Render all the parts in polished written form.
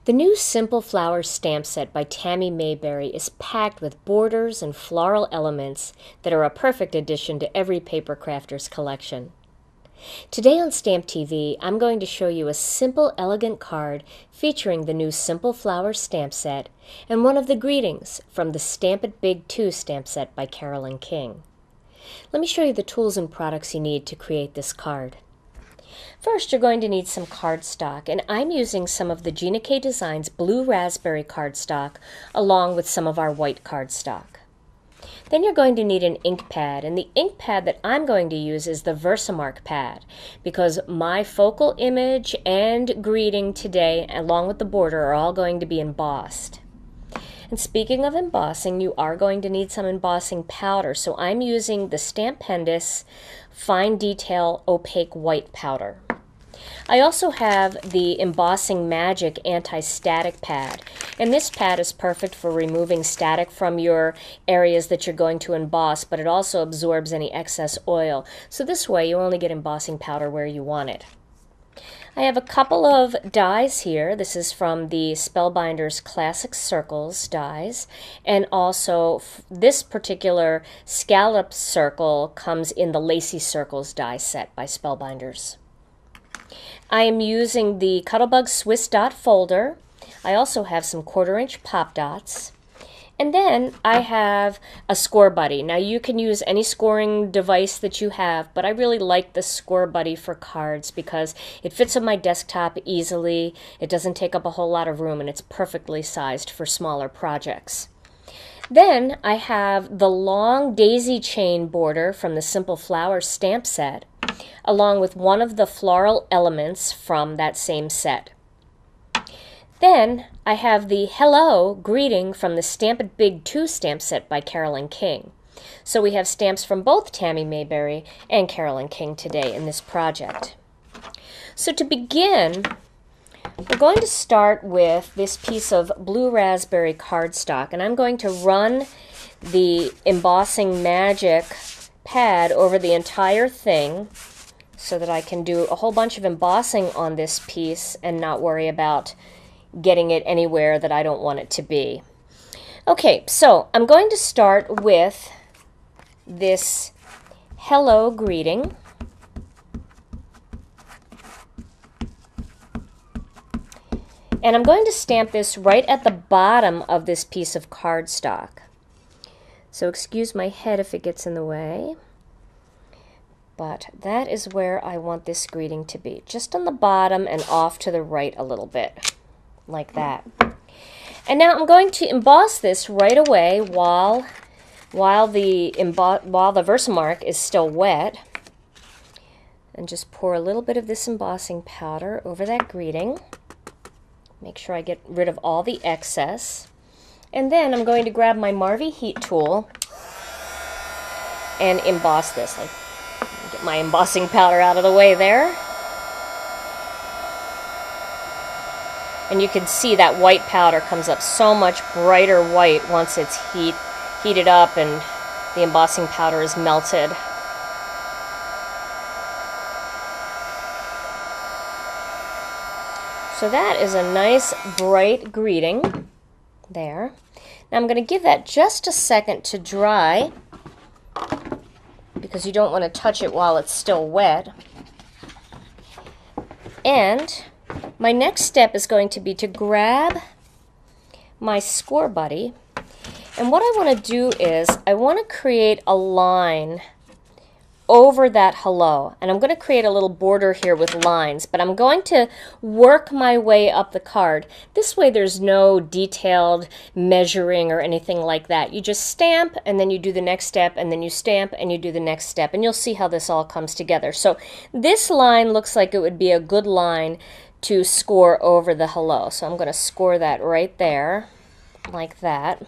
The new Simple Flowers stamp set by Tammy Mayberry is packed with borders and floral elements that are a perfect addition to every paper crafter's collection. Today on Stamp TV, I'm going to show you a simple, elegant card featuring the new Simple Flowers stamp set and one of the greetings from the Stamp It Big 2 stamp set by Carolyn King. Let me show you the tools and products you need to create this card. First, you're going to need some cardstock, and I'm using some of the Gina Designs blue raspberry cardstock along with some of our white cardstock. Then you're going to need an ink pad, and the ink pad that I'm going to use is the Versamark pad because my focal image and greeting today, along with the border, are all going to be embossed. And speaking of embossing, you are going to need some embossing powder, so I'm using the Stampendous Fine Detail Opaque White Powder. I also have the Embossing Magic Anti-Static Pad, and this pad is perfect for removing static from your areas that you're going to emboss, but it also absorbs any excess oil, so this way you only get embossing powder where you want it. I have a couple of dies here. This is from the Spellbinders Classic Circles dies, and also this particular scallop circle comes in the Lacy Circles die set by Spellbinders. I am using the Cuttlebug Swiss Dot folder. I also have some 1/4-inch pop dots. And then I have a score buddy. Now you can use any scoring device that you have, but I really like the score buddy for cards because it fits on my desktop easily, it doesn't take up a whole lot of room, and it's perfectly sized for smaller projects. Then I have the long daisy chain border from the Simple Flowers stamp set, along with one of the floral elements from that same set. Then I have the Hello greeting from the Stamp It Big 2 stamp set by Carolyn King. So we have stamps from both Tammy Mayberry and Carolyn King today in this project. So to begin, we're going to start with this piece of blue raspberry cardstock, and I'm going to run the Embossing Magic pad over the entire thing so that I can do a whole bunch of embossing on this piece and not worry about getting it anywhere that I don't want it to be. Okay, so I'm going to start with this Hello greeting. And I'm going to stamp this right at the bottom of this piece of cardstock. So excuse my head if it gets in the way. But that is where I want this greeting to be, just on the bottom and off to the right a little bit, like that. And now I'm going to emboss this right away while the Versamark is still wet, and just pour a little bit of this embossing powder over that greeting. Make sure I get rid of all the excess. And then I'm going to grab my Marvy heat tool and emboss this. Get my embossing powder out of the way there. And you can see that white powder comes up so much brighter white once it's heated up and the embossing powder is melted. So that is a nice bright greeting there. Now I'm going to give that just a second to dry because you don't want to touch it while it's still wet. And my next step is going to be to grab my score buddy, and what I want to do is I want to create a line over that hello, and I'm going to create a little border here with lines, but I'm going to work my way up the card. This way there's no detailed measuring or anything like that. You just stamp and then you do the next step and then you stamp and you do the next step, and you'll see how this all comes together. So this line looks like it would be a good line to score over the hello. So I'm going to score that right there like that,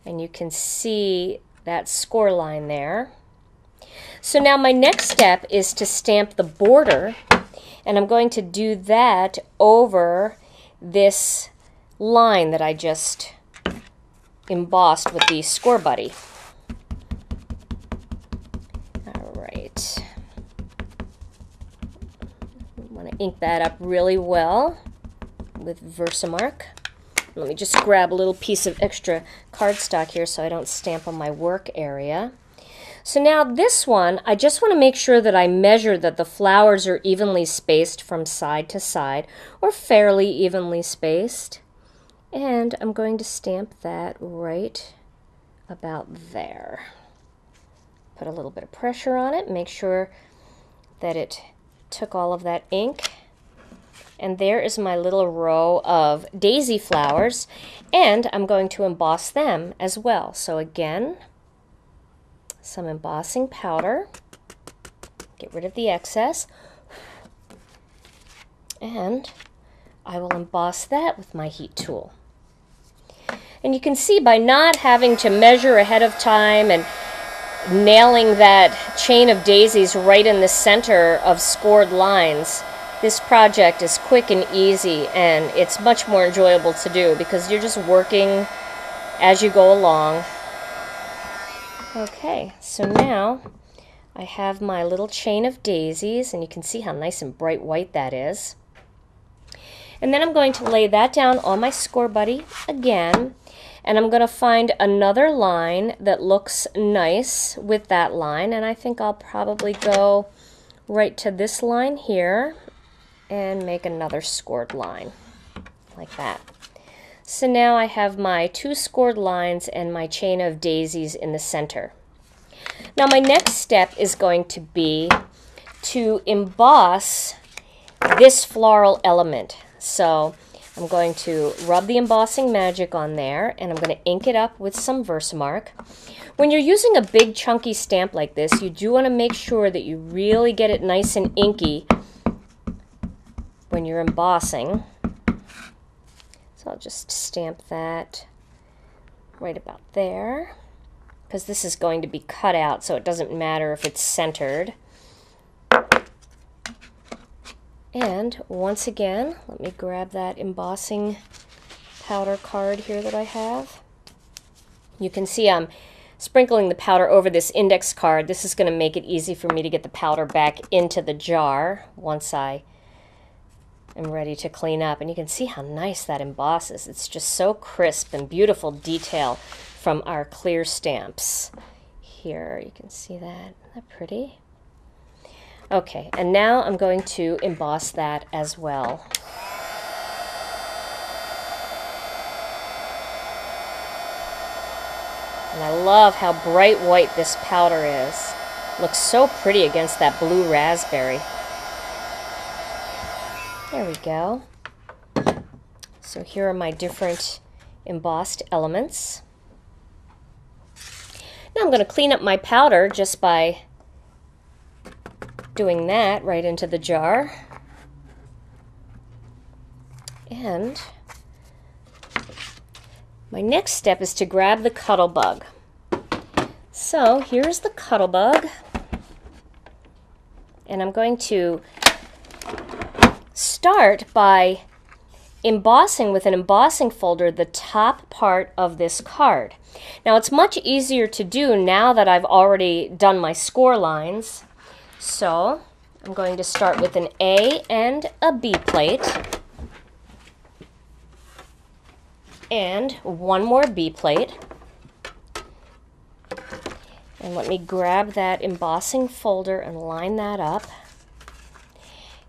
and you can see that score line there. So now my next step is to stamp the border, and I'm going to do that over this line that I just embossed with the score buddy. All right. I want to ink that up really well with Versamark. Let me just grab a little piece of extra cardstock here so I don't stamp on my work area. So now this one, I just want to make sure that I measure that the flowers are evenly spaced from side to side, or fairly evenly spaced. And I'm going to stamp that right about there. Put a little bit of pressure on it, make sure that it took all of that ink. And there is my little row of daisy flowers, and I'm going to emboss them as well. So again, some embossing powder, get rid of the excess, and I will emboss that with my heat tool. And you can see by not having to measure ahead of time and nailing that chain of daisies right in the center of scored lines, this project is quick and easy, and it's much more enjoyable to do because you're just working as you go along. Okay, so now I have my little chain of daisies, and you can see how nice and bright white that is. And then I'm going to lay that down on my score buddy again, and I'm going to find another line that looks nice with that line, and I think I'll probably go right to this line here and make another scored line like that. So now I have my two scored lines and my chain of daisies in the center. Now my next step is going to be to emboss this floral element. So I'm going to rub the embossing magic on there, and I'm going to ink it up with some Versamark. When you're using a big chunky stamp like this, you do want to make sure that you really get it nice and inky when you're embossing. So I'll just stamp that right about there, because this is going to be cut out, so it doesn't matter if it's centered. And once again, let me grab that embossing powder card here that I have. You can see I'm sprinkling the powder over this index card. This is going to make it easy for me to get the powder back into the jar once I am ready to clean up. And you can see how nice that embosses. It's just so crisp and beautiful detail from our clear stamps. Here, you can see that. Isn't that pretty? Okay, and now I'm going to emboss that as well. And I love how bright white this powder is. Looks so pretty against that blue raspberry. There we go. So here are my different embossed elements. Now I'm going to clean up my powder just by doing that right into the jar. And my next step is to grab the Cuttlebug. So here's the Cuttlebug, and I'm going to start by embossing with an embossing folder the top part of this card. Now it's much easier to do now that I've already done my score lines. So I'm going to start with an A and a B plate, and one more B plate. And let me grab that embossing folder and line that up.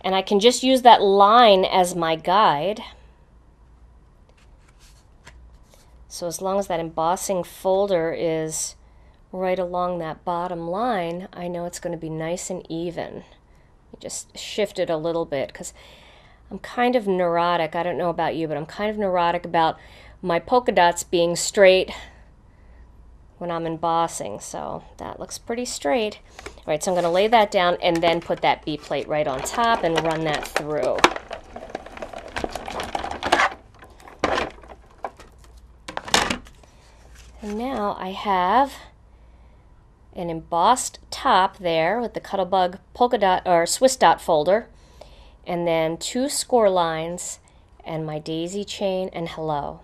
And I can just use that line as my guide. So as long as that embossing folder is right along that bottom line, I know it's going to be nice and even. Just shift it a little bit because I'm kind of neurotic. I don't know about you, but I'm kind of neurotic about my polka dots being straight when I'm embossing. So that looks pretty straight. All right, so I'm going to lay that down and then put that B plate right on top and run that through. And now I have an embossed top there with the Cuttlebug polka dot or Swiss dot folder, and then two score lines and my daisy chain and hello.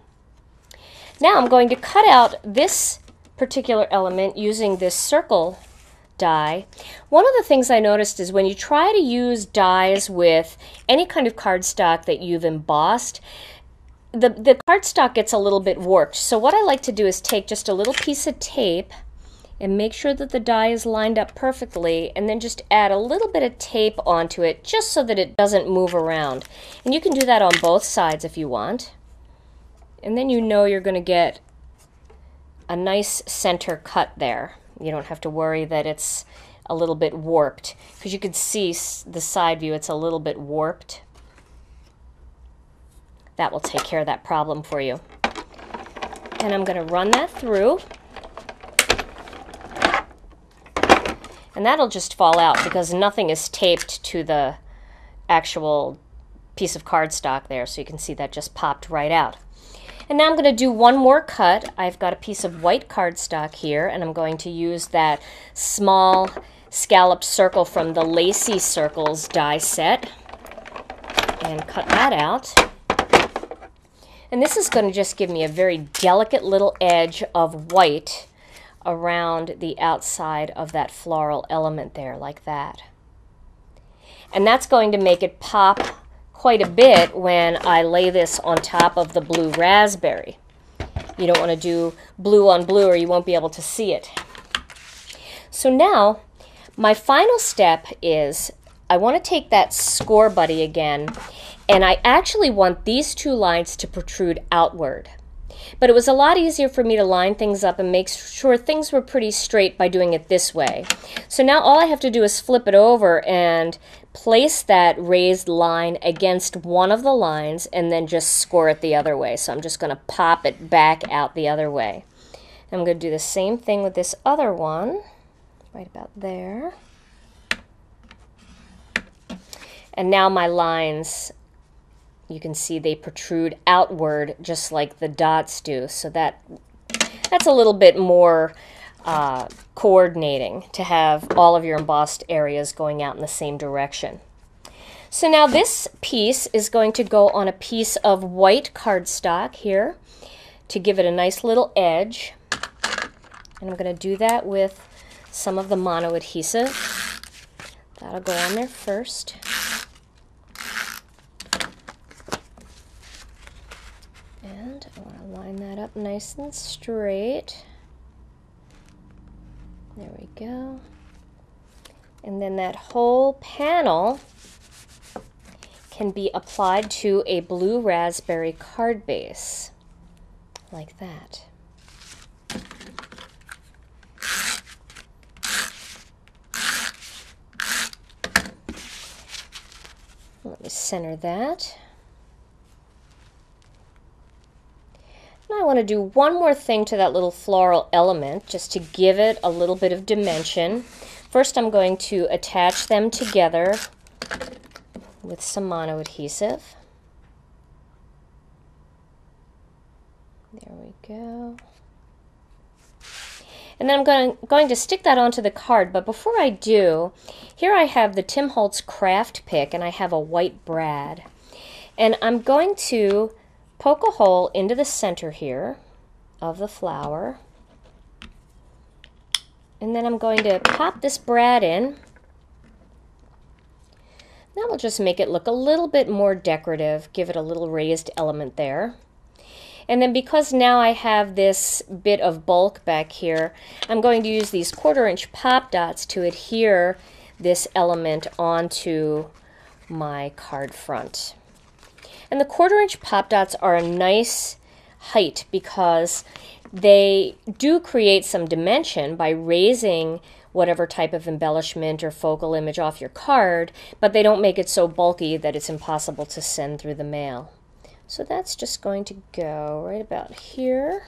Now I'm going to cut out this particular element using this circle die. One of the things I noticed is when you try to use dies with any kind of cardstock that you've embossed, the cardstock gets a little bit warped. So what I like to do is take just a little piece of tape and make sure that the die is lined up perfectly, and then just add a little bit of tape onto it just so that it doesn't move around. And you can do that on both sides if you want. And then you know you're going to get a nice center cut there. You don't have to worry that it's a little bit warped, because you can see the side view, it's a little bit warped. That will take care of that problem for you. And I'm going to run that through. And that'll just fall out because nothing is taped to the actual piece of cardstock there, so you can see that just popped right out. And now I'm going to do one more cut. I've got a piece of white cardstock here, and I'm going to use that small scalloped circle from the Lacy Circles die set and cut that out. And this is going to just give me a very delicate little edge of white around the outside of that floral element there, like that. And that's going to make it pop quite a bit when I lay this on top of the blue raspberry. You don't want to do blue on blue or you won't be able to see it. So now, my final step is I want to take that score buddy again, and I actually want these two lines to protrude outward. But it was a lot easier for me to line things up and make sure things were pretty straight by doing it this way. So now all I have to do is flip it over and place that raised line against one of the lines and then just score it the other way. So I'm just going to pop it back out the other way. And I'm going to do the same thing with this other one, right about there. And now my lines, you can see they protrude outward just like the dots do. So that's a little bit more coordinating to have all of your embossed areas going out in the same direction. So now this piece is going to go on a piece of white cardstock here to give it a nice little edge. And I'm going to do that with some of the mono adhesive. That'll go on there first. And I want to line that up nice and straight. There we go. And then that whole panel can be applied to a blue raspberry card base, like that. Let me center that. Now I want to do one more thing to that little floral element just to give it a little bit of dimension. First I'm going to attach them together with some mono adhesive. There we go. And then I'm going to stick that onto the card, but before I do, here I have the Tim Holtz craft pick and I have a white brad. And I'm going to poke a hole into the center here of the flower. And then I'm going to pop this brad in. That will just make it look a little bit more decorative, give it a little raised element there. And then because now I have this bit of bulk back here, I'm going to use these 1/4-inch pop dots to adhere this element onto my card front. And the 1/4-inch pop dots are a nice height because they do create some dimension by raising whatever type of embellishment or focal image off your card, but they don't make it so bulky that it's impossible to send through the mail. So that's just going to go right about here.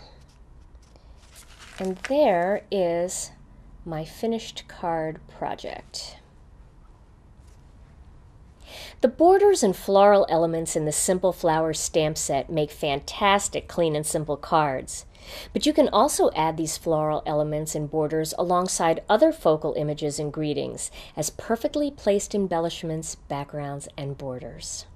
And there is my finished card project. The borders and floral elements in the Simple Flowers stamp set make fantastic clean and simple cards. But you can also add these floral elements and borders alongside other focal images and greetings as perfectly placed embellishments, backgrounds, and borders.